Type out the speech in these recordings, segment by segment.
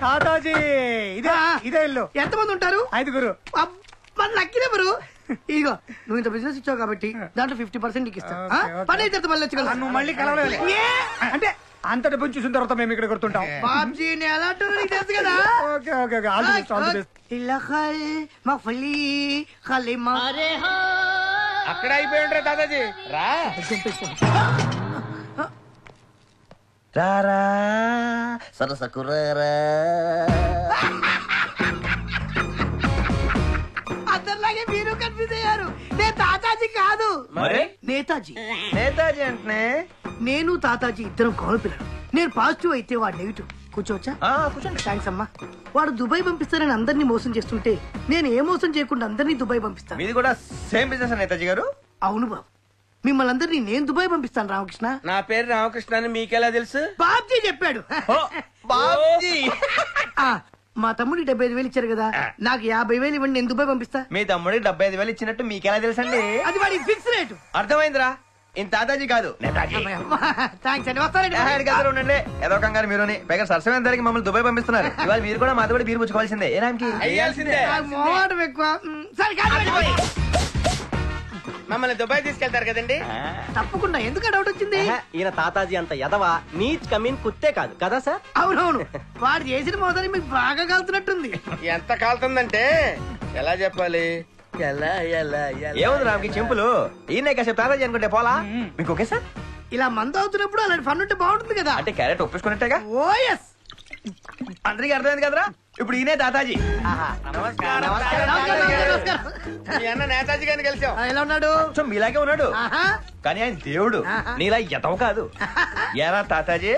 తాతాజీ ఇదే ఇల్లు. ఎంతమంది ఉంటారు? 5గురు. Lucky number. ఇదిగో నువ్వు ఇంత బిజినెస్ ఇచ్చావు కాబట్టి దాంట్లో 50% నీకు ఇస్తా. పని అయితే మళ్ళీ వచ్చి నువ్వు మళ్ళీ కలవలేదు అంటే అంత డబ్బు చూసిన తర్వాత మేము ఇక్కడ కొడుతుంటాం. బాబ్జీ ఎలా నీకు తెలుసు కదా. Okay okay okay all the best all the best. అక్కడ అయిపోయిండ్రా దాదాజీ. రా రారా సరసకురారా. అందరిలాగే మీరు కన్ఫ్యూజ్ అయ్యారు. నేను తాతాజీ కాదు, మరి నేతాజీ. నేతాజీ అంటే నేను తాతాజీ ఇద్దరం కాల్ పిల్లలు. నేను పాజిటివ్ అయితే వాడు నెగిటివ్. కూర్చోవచ్చా? కూర్చోండి. థ్యాంక్స్ అమ్మా. వాడు దుబాయ్ పంపిస్తానని అందరినీ మోసం చేస్తుంటే నేను ఏ మోసం చేయకుండా అందరినీ దుబాయ్ పంపిస్తాను. మీది కూడా సేమ్ బిజినెస్ నేతాజీ గారు? అవును బాబు, మిమ్మల్ని అందరినీ నేను దుబాయ్ పంపిస్తాను. రామకృష్ణ. నా పేరు రామకృష్ణ అని మీకెలా తెలుసు? బాబ్జీ చెప్పాడు. బాబ్జీ. మా తమ్ముడికి 75,000 ఇచ్చారు కదా, నాకు 50,000 ఇవ్వండి, నేను దుబాయ్ పంపిస్తా. మీ తమ్ముడికి 75,000 ఇచ్చినట్టు మీకెలా తెలుసండి? అది వాడి ఫిక్స్ రేటు. అర్థమైందిరా. ఇంత తాతాజీ కాదు నేతాజీ. థ్యాంక్స్ అండి, వస్తానండి. ఉండండి ఏదో కంగారు మీరుని. పైగా సరసమైన ధరకి మమ్మల్ని దుబాయ్ పంపిస్తున్నారు. ఇవాళ మీరు కూడా మాతో కూడా బీరు పుచ్చుకోవాల్సిందే. ఏ రామ్కి అయ్యాల్సిందే. మోహం ఎక్కువ. సరే కాదు, మమ్మల్ని దుబాయ్ తీసుకెళ్తారు కదండి. తప్పకుండా. ఎందుకు డౌట్ వచ్చింది? ఈయన తాతాజీ అంత ఎదవా నీచ్ కమీన్ కుత్తే కాదు కదా సార్? అవునవును, వాడు చేసిన మోసాన్ని మీకు బాగా కాలుతున్నట్టుంది. ఎంత కాలుతుందంటే ఎలా చెప్పాలి? ఎలా ఎలా ఏముంది రామ్కి చెంపులు. ఈయన కాసేపు తాతాజీ అనుకుంటే పోలా. మీకు ఓకే సార్? ఇలా మందు అవుతున్నప్పుడు అలాంటి ఫన్ ఉంటే బాగుంటుంది కదా. అంటే క్యారెట్ ఒప్పేసుకున్నట్టేగా. ఓఎస్, అందరికీ అర్థమైంది కదరా. ఇప్పుడు ఈయనే తాతాజీ. నమస్కారం. మీ అన్న నేతాజీ గారిని కలిసాం. ఎలా ఉన్నాడు? కొంచెం మీలాగే ఉన్నాడు, కానీ ఆయన దేవుడు. నీలా ఎతవు కాదు. ఏరా తాతాజీ,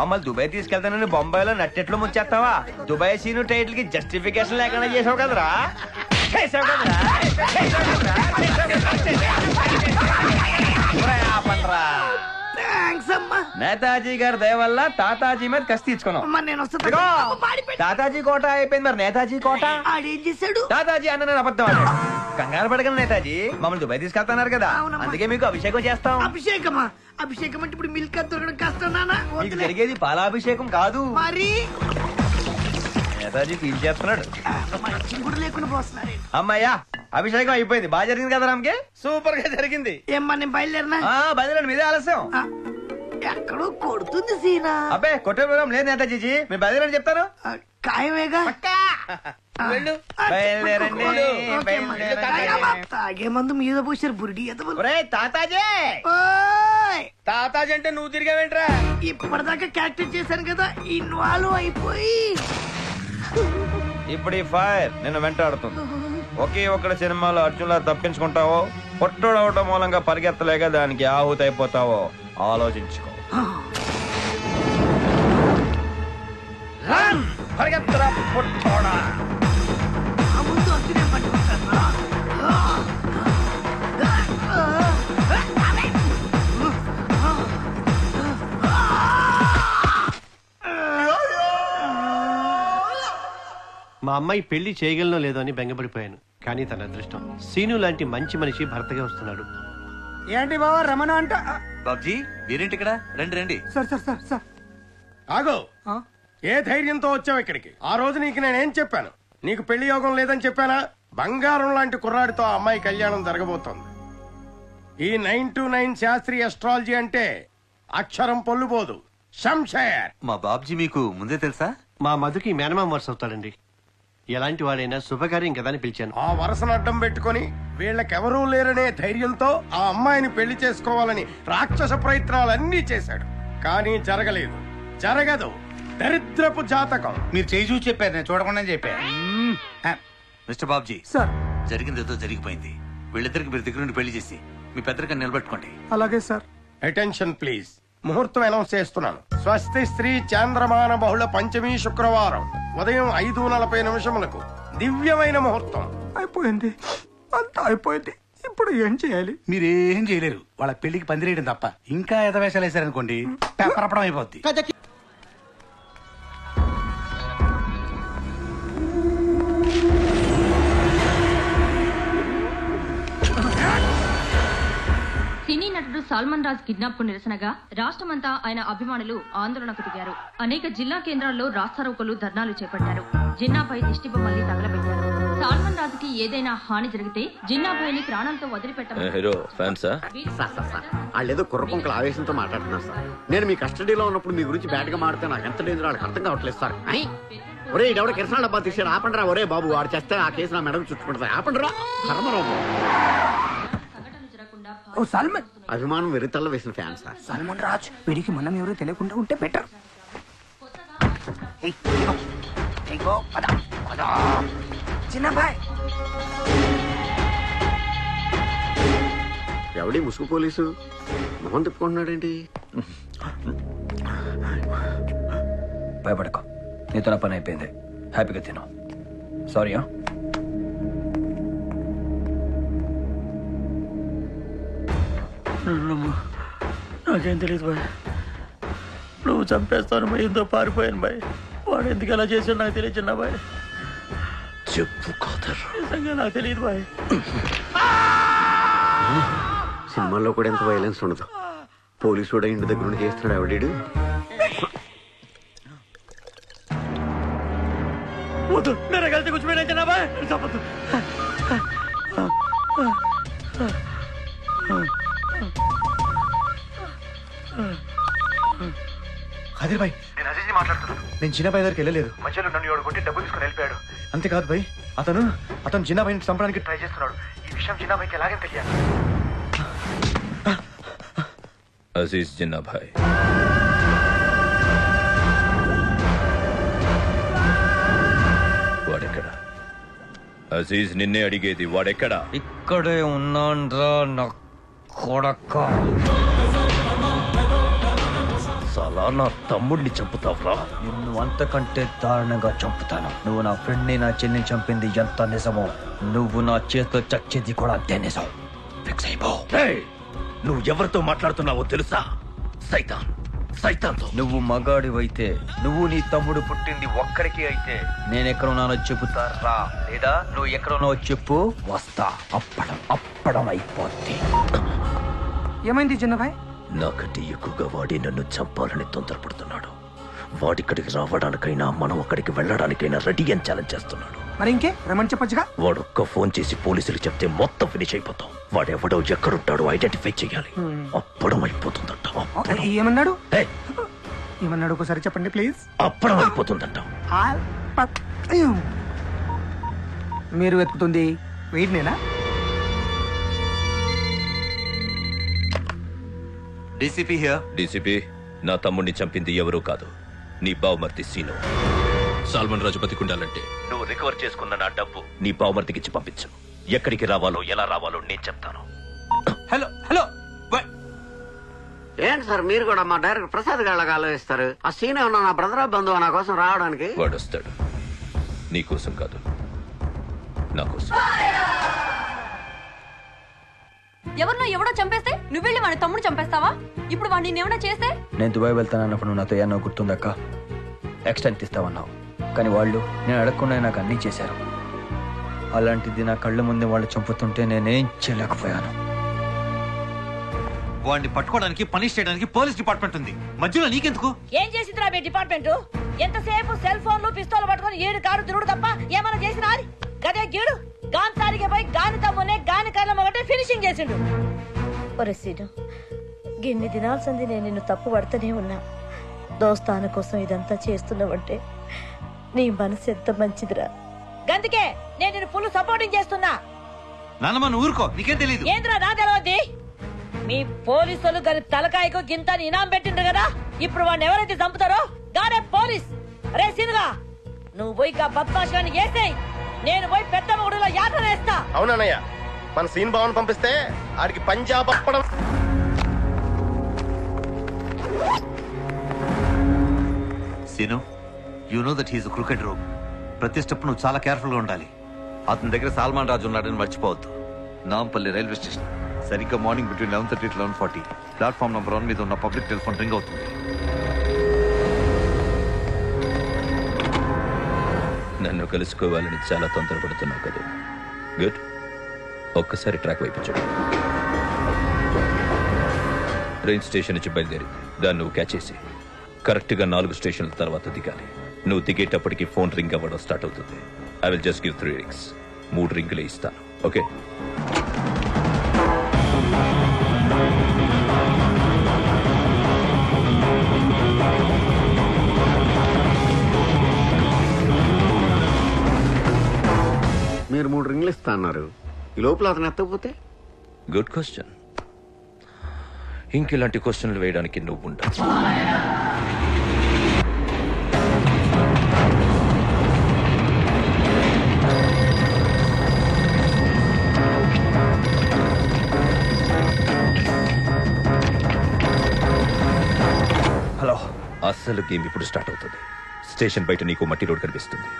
మమ్మల్ని దుబాయ్ తీసుకెళ్తానని బొంబాయిలో నట్టెట్లు ముంచేస్తావా? దుబాయ్ సీను టైటిల్ కి జస్టిఫికేషన్ లేకుండా చేసావు కదరా. నేతాజీ గారి దయ వల్ల తాతాజీ మీద కసి తీర్చుకున్నాం. తాతాజీ కోట అయిపోయింది, మరి నేతాజీ కోట ఆడేం చేశాడు? తాతాజీ అన్న నేను అబద్ధం ఆడాడు. కంగారు పడగలను నేతాజీ, మమ్మల్ని దుబాయ్ తీసుకెళ్తున్నారు కదా, అందుకే మీకు అభిషేకం చేస్తాం. అభిషేకమా? అభిషేకం అంటే ఇప్పుడు మిల్క్ దొరకడం కష్టం నాన్న. మీకు జరిగేది పాలాభిషేకం కాదు. మరి నేతాజీ ఫీల్ చేస్తున్నాడు. కూడా లేకుండా పోస్తున్నాడు. అమ్మాయ్యా, అభిషేకం అయిపోయింది. బాగా జరిగింది కదా రామ్కి? సూపర్ గా జరిగింది. ఏమ్మా, నేను బయలుదేరినా? బయలుదేరండి, మీదే ఆలస్యం. ఎక్కడో కొడుతుంది సీనా. అబ్బే కొట్టే ప్రోగ్రాం లేదు నేతాజీ, మీరు బయలుదేరని చెప్తాను. ఖాయమేగా. వెళ్ళు. బయలుదేరండి. తాగే మందు మీద పోసారు బురిడి. తాతాజీ. తాతాజీ అంటే నువ్వు తిరిగావేంట్రా? ఇప్పటిదాకా క్యారెక్టర్ చేశాను కదా, ఇన్వాల్వ్ అయిపోయి ఇప్పుడు ఈ ఫైర్ నిన్ను వెంటాడుతుంది. ఒకే ఒక్కడ సినిమాలో అర్జున్లా తప్పించుకుంటావో, పొట్టోడవటం మూలంగా పరిగెత్తలేక దానికి ఆహుతి అయిపోతావో ఆలోచించుకో. పరిగెత్తరా పొట్టోడా. మా అమ్మాయి పెళ్లి చేయగలనో లేదో అని బెంగపడిపోయాను. కానీ తన అదృష్టం సీను లాంటి మంచి మనిషి భర్తగా వస్తున్నాడు. ఏంటి బాబా రమణ అంట? బాబ్జీ మీరేంటి ఇక్కడ? రండి రండి. సార్ సార్ సార్ సార్ ఆగో. ఏ ధైర్యంతో వచ్చావు ఇక్కడికి? ఆ రోజు నీకు నేనేం చెప్పాను? నీకు పెళ్లి యోగం లేదని చెప్పానా? బంగారం లాంటి కుర్రాడితో ఆ అమ్మాయి కళ్యాణం జరగబోతోంది. ఈ 929 శాస్త్రీయ అస్ట్రాలజీ అంటే అక్షరం పొల్లుపోదు. శంషేర్. మా బాబ్జీ మీకు ముందే తెలుసా? మా మధుకి మేనమామ వరుస అవుతాడండి. ఎలాంటి వాడైనా శుభకార్యం కదా అని పిలిచాను. ఆ వరుసను అడ్డం పెట్టుకుని వీళ్ళకెవరూ లేరనే ధైర్యంతో ఆ అమ్మాయిని పెళ్లి చేసుకోవాలని రాక్షస ప్రయత్నాలన్నీ చేశాడు. కానీ జరగలేదు, జరగదు. దరిద్రపు జాతకం. మీరు చేయి చూసి చెప్పారు, నేను చూడకుండా చెప్పాను. మిస్టర్ బాబ్జీ సార్, జరిగిందేదో జరిగిపోయింది. వీళ్ళిద్దరికి మీరు దగ్గర నుండి పెళ్లి చేసి మీ పెద్దరికని నిలబెట్టుకోండి. అలాగే సార్. Attention please. ముహూర్తం అనౌన్స్ చేస్తున్నాను. స్వస్తి స్త్రీ చాంద్రమాన బహుళ పంచమీ శుక్రవారం ఉదయం 5:40 దివ్యమైన ముహూర్తం. అయిపోయింది, అంతా అయిపోయింది. ఇప్పుడు ఏం చేయాలి? మీరేం చేయలేరు. వాళ్ళ పెళ్లికి పందిరేయడం తప్ప. ఇంకా ఎదవేశాలు వేశారనుకోండి, పెప్పరపడం అయిపోద్ది. సినీ నటుడు సల్మాన్ రాజ్ కిడ్నాప్ కు నిరసనగా రాష్ట్రమంతా ఆయన అభిమానులు ఆందోళనకు దిగారు. అనేక జిల్లా కేంద్రాల్లో రాస్తారోకోలు, ధర్నాలు చేపట్టారు. జిన్నాపై దిష్టి బొమ్మల్ని తగలబెట్టారు. సల్మాన్ రాజ్ కి ఏదైనా హాని జరిగితే జిన్నాపైని ప్రాణాలతో వదిలిపెట్టమన్నారు. వాళ్ళేదో కుర్రపంకల ఆవేశంతో మాట్లాడుతున్నారు సార్. నేను మీ కస్టడీలో ఉన్నప్పుడు మీ గురించి బ్యాడ్ గా మాడితే నాకు ఎంత డేంజర్ వాళ్ళకి అర్థం కావట్లేదు సార్. ఒరే ఇడెవడ కిరసన డబ్బా తీసాడు, ఆపండిరా. ఒరే బాబు వాడు చేస్తే ఆ కేసు నా మెడకు చుట్టుకుంటుంది, ఆపండిరా. కర్మరాబు అభిమానం వెరితల్ల వేసిన ఫ్యాన్ సార్. సల్మాన్ రాజ్ వీడికి మనం ఎవరో తెలియకుండా ఉంటే బెటర్. చిన్నబాయ్ ఎవడి ముసుగు పోలీసు మొహం తిప్పుకుంటున్నాడేంటి? భయపడక, నీతో నా పని అయిపోయింది. హ్యాపీగా తిను. సారీ. నాకేం తెలియదు బాయ్. నువ్వు చంపేస్తాను భయంతో పారిపోయాను బాయ్. వాడు ఎందుకు అలా చేసాడు నాకు తెలియదు చిన్న బాయ్. చెప్పు నిజంగా నాకు తెలియదు బాయ్. సినిమాల్లో కూడా ఎంత వైలెన్స్ ఉండదు. పోలీసు కూడా ఇంటి దగ్గర నుండి చేస్తున్నాడు ఎవడీడు. వద్దు, నేను కలిసి కూర్చోపోయినా చిన్న బాయ్. చెప్పద్దు. అదే భాయ్, నేను అజీజ్ ని మాట్లాడుతున్నాను. నేను చిన్నబాయ్ దగ్గరికి వెళ్ళలేదు. మధ్యలో నన్ను ఎవడు కొట్టి డబ్బులు తీసుకుని వెళ్ళిపోయాడు. అంతేకాదు భాయ్, అతను చిన్నబాయిని చంపడానికి ట్రై చేస్తున్నాడు. ఈ విషయం చిన్నబాయికి ఎలాగే తెలియాలి. అజీజ్ జిన్నాభాయ్, వాడెక్కడా? అజీజ్ నిన్నే అడిగేది, వాడెక్కడా? ఇక్కడే ఉన్నాన్రా నా కొడక. సలా నా తమ్ముడిని చంపుతావురా? నిన్ను అంతకంటే దారుణంగా చంపుతాను. నువ్వు నా ఫ్రెండ్ ని, నా చెల్లిని చంపింది ఎంత నిజమో, నువ్వు నా చేతిలో చచ్చేది కూడా అంతే నిజం. ఫిక్స్ అయిపో. నువ్వు ఎవరితో మాట్లాడుతున్నావో తెలుసా? సైతాన్తో. నువ్వు మగాడివైతే, నువ్వు నీ తమ్ముడు పుట్టింది ఒక్కడికి అయితే, నేనెక్కడున్నానో చెబుతారా? లేదా నువ్వు ఎక్కడున్నావో చెప్పు, వస్తా. అప్పడం అయిపోద్ది. ఏమైంది చిన్నబాయ్? నాకంటే ఎక్కువగా వాడి నన్ను చంపాలని తొందరపడుతున్నాడు. వాడిక్కడికి రావడానికైనా మనం అక్కడికి వెళ్ళడానికైనా రెడీ అని ఛాలెంజ్ చేస్తున్నాడు. మరి ఇంకే రమణి చెప్పొచ్చుగా. వాడొక్క ఫోన్ చేసి పోలీసులకు చెప్తే మొత్తం ఫినిష్ అయిపోతాం. వాడెవడో ఎక్కడుంటాడో ఐడెంటిఫై చేయాలి. అప్పడం అయిపోతుందంట. ఏమన్నాడు? ఏమన్నాడు ఒకసారి చెప్పండి ప్లీజ్. అప్పడం అయిపోతుందంట. మీరు వెతుకుతుంది వీడినేనా? డీసీపీ, నా తమ్ముడిని చంపింది ఎవరూ కాదు, నీ బావమర్తి సీను. సల్మాన్ రాజు బతికుండాలంటే నువ్వు రికవర్ చేసుకున్న నా డబ్బు నీ బావమర్తికి ఇచ్చి పంపించు. ఎక్కడికి రావాలో, ఎలా రావాలో నేను చెప్తాను. హలో ఏంటి సార్ మీరు కూడా మా డైరెక్టర్ ప్రసాద్ గాళ్ళగా ఆలోచిస్తారు? ఆ సీన్ ఏమన్నా నా బ్రదర్ బంధువు నా కోసం రావడానికి? వాడు వస్తాడు, నీ కోసం కాదు, నా కోసం. ఎవరినో ఎవడో చంపేస్తే నువ్వు వెళ్ళి వాడి తమ్ముడు చంపేస్తావా? ఇప్పుడు వాడిని నేనేమన్నా చేస్తే? నేను దుబాయ్ వెళ్తానన్నప్పుడు నువ్వు నాతో ఏమన్నా గుర్తుందక్క? ఎక్స్టెంట్ ఇస్తావన్నావు, కానీ వాళ్ళు నేను అడగకుండా నాకు అన్నీ చేశారు. అలాంటిది నా కళ్ళ ముందే వాళ్ళు చంపుతుంటే నేనేం చేయలేకపోయాను. వాడిని పట్టుకోవడానికి, పనిష్ చేయడానికి పోలీస్ డిపార్ట్మెంట్ ఉంది. మధ్యలో నీకెందుకు? ఏం చేసిందిరా మీ డిపార్ట్మెంట్? ఎంతసేపు సెల్ ఫోన్లు, పిస్తోలు పట్టుకొని ఏడు కారు తిరుగుడు తప్ప ఏమైనా చేసినా? గదే గీడు గాన్ తారిగే పోయి గాని తమ్మునే గాని కళ్ళ ఒకటే ఫినిషింగ్ చేసిండు. ఒరే సీను, గిన్ని దినాల సంది నేను నిన్ను తప్పు పడుతూనే ఉన్నా. దోస్తాన కోసం ఇదంతా చేస్తున్నావంటే నీ మనసు ఎంత మంచిదిరా. గందుకే నేను నిన్ను ఫుల్ సపోర్టింగ్ చేస్తున్నా. నాన్నమ్మ నువ్వు ఊరుకో, నీకేం తెలియదు. ఏంద్రా నా తెలవద్ది? మీ పోలీసులు గని తలకాయకు గింత ఇనాం పెట్టిండ్రు కదా, ఇప్పుడు వాడిని ఎవరైతే చంపుతారో గానే పోలీస్. రే సీనుగా, నువ్వు పోయి బద్మాషాన్ని వేసేయి, నేను పోయి పెద్ద మొగుడులో యాత్ర వేస్తా. అవునన్నయ్య, మన సీన్ బావన్ పంపిస్తే ఆడికి పంజాబ్ అప్పడం. Seenu, you know that he's cricket room. ప్రతి స్టెప్ నువ్వు చాలా కేర్ఫుల్ గా ఉండాలి. అతని దగ్గర సల్మాన్ రాజు ఉన్నాడని మర్చిపోవద్దు. నాంపల్లి రైల్వే స్టేషన్ సరిగ్గా morning between 11:30 to 11:40 platform number 1 మీద ఉన్న పబ్లిక్ టెలిఫోన్ రింగ్ అవుతుంది. నన్ను కలుసుకోవాలని చాలా తొందరపడుతున్నావు కదా. గుడ్, ఒక్కసారి ట్రాక్ వైపు చూడు. ట్రైన్ స్టేషన్ నుంచి బయలుదేరింది. దాన్ని నువ్వు క్యాచ్ చేసి కరెక్ట్గా 4 స్టేషన్ల తర్వాత దిగాలి. నువ్వు దిగేటప్పటికి ఫోన్ రింగ్ అవ్వడం స్టార్ట్ అవుతుంది. I will just give 3 rings. 3 రింగులే ఇస్తాను. ఓకే? మీరు 3 రింగులు ఇస్తా అన్నారు. ఈ లోపల అతను ఎత్తకపోతే? Good question. ఇంకెలాంటి క్వశ్చన్లు వేయడానికి నువ్వు ఉండవు. హలో, అస్సలు గేమ్ ఇప్పుడు స్టార్ట్ అవుతుంది. స్టేషన్ బయట నీకు మట్టి రోడ్ కనిపిస్తుంది.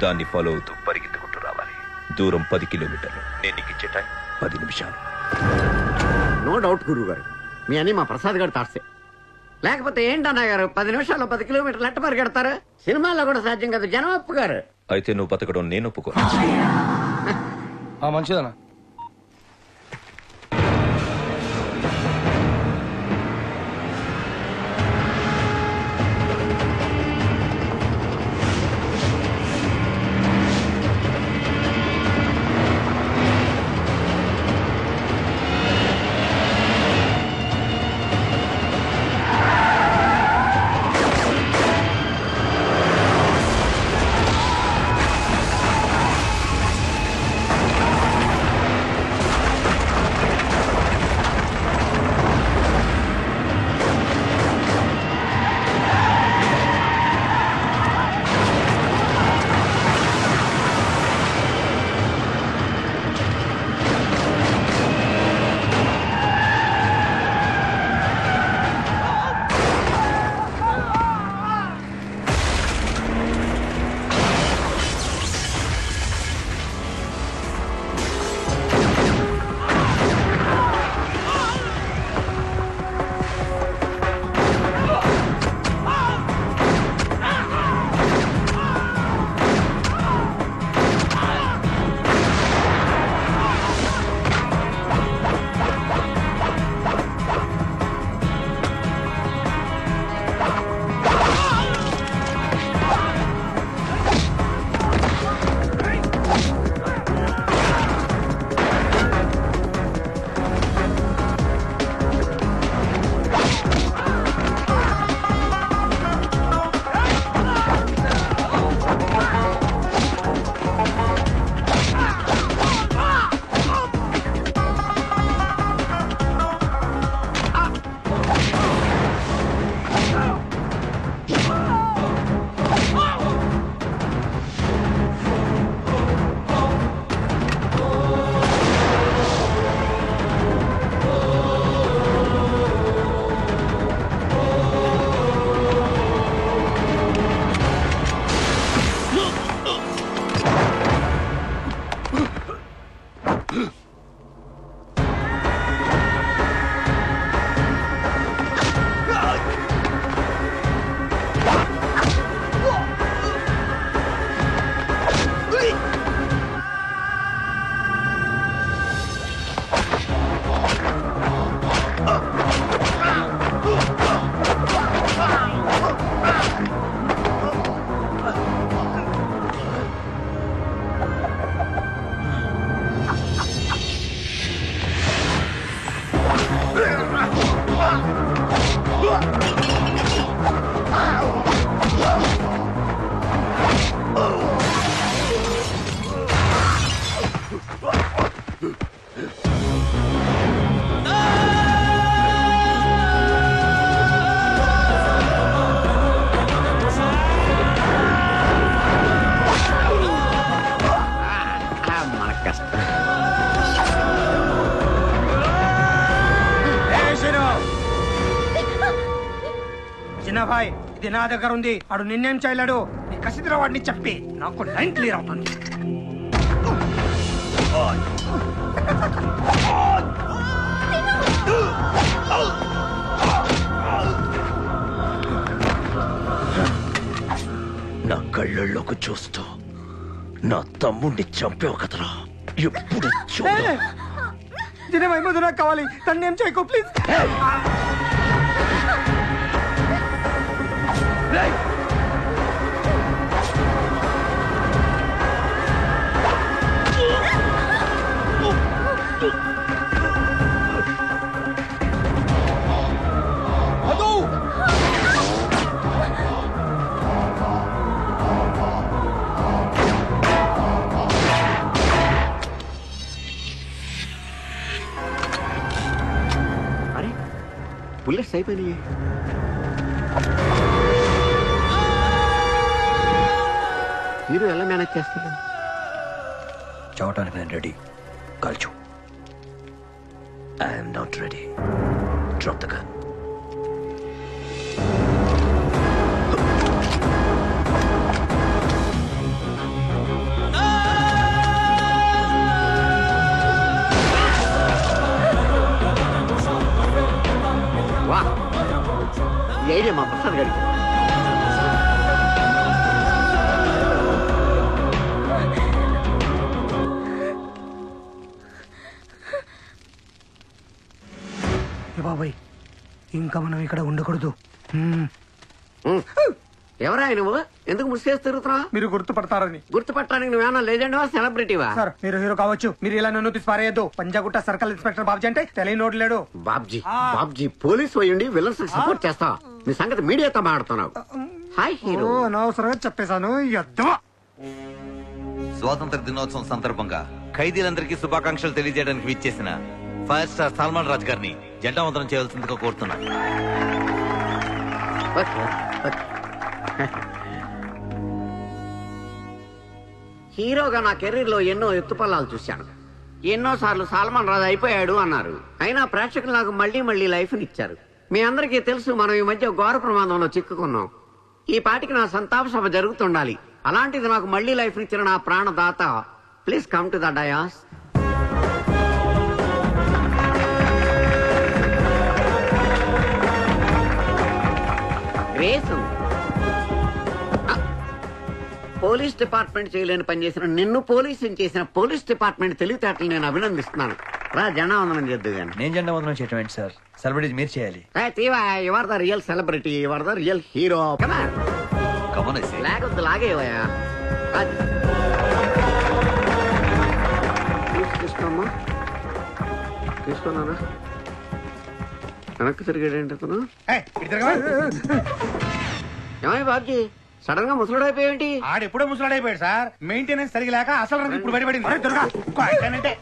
దాన్ని ఫాలో అవుతూ పరిగెత్తుకుంటూ రావాలి. దూరం 10 కిలోమీటర్లు. నేను నీకు ఇచ్చే టైం 10 నిమిషాలు. నో డౌట్ గురువు గారు, మీ అని మా ప్రసాద్ గారు తాస్తే. లేకపోతే ఏంటన్నా గారు 10 నిమిషాల్లో 10 కిలోమీటర్లు ఎట్ట పరిగెడతారు? సినిమాల్లో కూడా సాధ్యం కాదు. జనం ఒప్పుగారు. అయితే నువ్వు బతకడం నేను ఒప్పుకో. మంచిదన్నా. భాయ్ ఇది నా దగ్గర ఉంది. ఆడు నిన్నేం చేయలేడు. నీ కసిదిరా వాడిని చెప్పి నాకు లైన్ క్లియర్ అవుతుంది. నా కళ్ళల్లోకి చూస్తూ నా తమ్ముడిని చంపావు కదరా. ఎప్పుడు జినేవా మధు నాకు కావాలి. తను ఏం చేయకో ప్లీజ్. బుల్లెట్స్ అయిపోయినాయి. మీరు ఎలా మేనేజ్ చేస్తారు? చావటానికి నేను రెడీ. కాల్చు. I'm not ready. Drop the gun. వా, ఈ ఐడియా మా ప్రసాద్ గారికి. బాబాయ్ ఇంకా మనం ఇక్కడ ఉండకూడదు. ఎవరా నువ్వు? ఎందుకు ముసిచేసి తిరుగుతున్నా? మీరు గుర్తుపడతారని. గుర్తుపట్టడానికి నువ్వేమన్నా లెజెండ్ వా సెలబ్రిటీవా? సార్ మీరు హీరో కావచ్చు, మీరు ఇలా నన్ను తీసి పారేయద్దు. పంజాగుట్ట సర్కిల్ ఇన్స్పెక్టర్ బాబ్జీ అంటే తెలియనోడు లేడు. బాబ్జీ పోలీస్ అయ్యుండి విలన్స్ సపోర్ట్ చేస్తా. నీ సంగతి మీడియాతో మాట్లాడుతున్నావు. Hi hero. అనవసరంగా చెప్పేశాను. స్వాతంత్ర దినోత్సవం సందర్భంగా ఖైదీలందరికీ శుభాకాంక్షలు తెలియజేయడానికి విచ్చేసిన 5 స్టార్ సల్మాన్ రాజ్ గారిని జెండా వందనం చేయవలసిందిగా కోరుతున్నా. హీరోగా నా కెరీర్ లో ఎన్నో ఎత్తుపల్లాలు చూశాను. ఎన్నోసార్లు సల్మాన్ రాజు అయిపోయాడు అన్నారు. అయినా ప్రేక్షకులు నాకు మళ్లీ మళ్లీ లైఫ్ ఇచ్చారు. మీ అందరికీ తెలుసు, మనం ఈ మధ్య ఘోర ప్రమాదంలో చిక్కుకున్నాం. ఈ పాటికి నా సంతాప సభ జరుగుతుండాలి. అలాంటిది నాకు మళ్లీ లైఫ్ ఇచ్చిన నా ప్రాణదాత, please come to the dais. Grace, police department చేయలేని పనిచేసిన నిన్ను పోలీసుని చేసిన పోలీస్ డిపార్ట్మెంట్ తెలివితేటలు నేను అభినందిస్తున్నాను. రా జెండా వందనం చేద్దు గాని. నేను జెండా వందనం చేయటం ఏంటి సార్? సెలబ్రిటీస్ మీరు చేయాలి. You are the real celebrity, you are the real hero. లేకపోతే లాగేవయా. తీసుకోమ్మా, తీసుకున్నానా? వెనక్కి తిరిగాడేంటి అతను? ఏమయ్య బాబ్జీ, సడన్ గా ముసలాడైపోయేంటి? ఆడెప్పుడో ముసలాడైపోయాడు సార్. మెయింటెనెన్స్ సరిగలేక అసలు రంగు ఇప్పుడు బయటపడింది.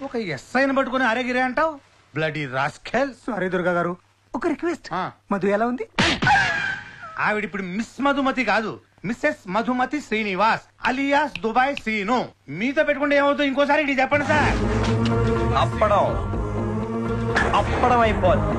ఒక ఎస్ఐని పట్టుకుని అరేగిరే అంటావు. Bloody rascal. సారీ దుర్గా గారు, ఒక రిక్వెస్ట్. మధు ఎలా ఉంది? ఆవిడ ఇప్పుడు మిస్ మధుమతి కాదు, missus Madhumathi Srinivas alias Dubai Seenu. మీతో పెట్టుకుంటే ఏమవుతుంది ఇంకోసారి ఇది చెప్పండి సార్. అప్పడం అయిపోద్ది.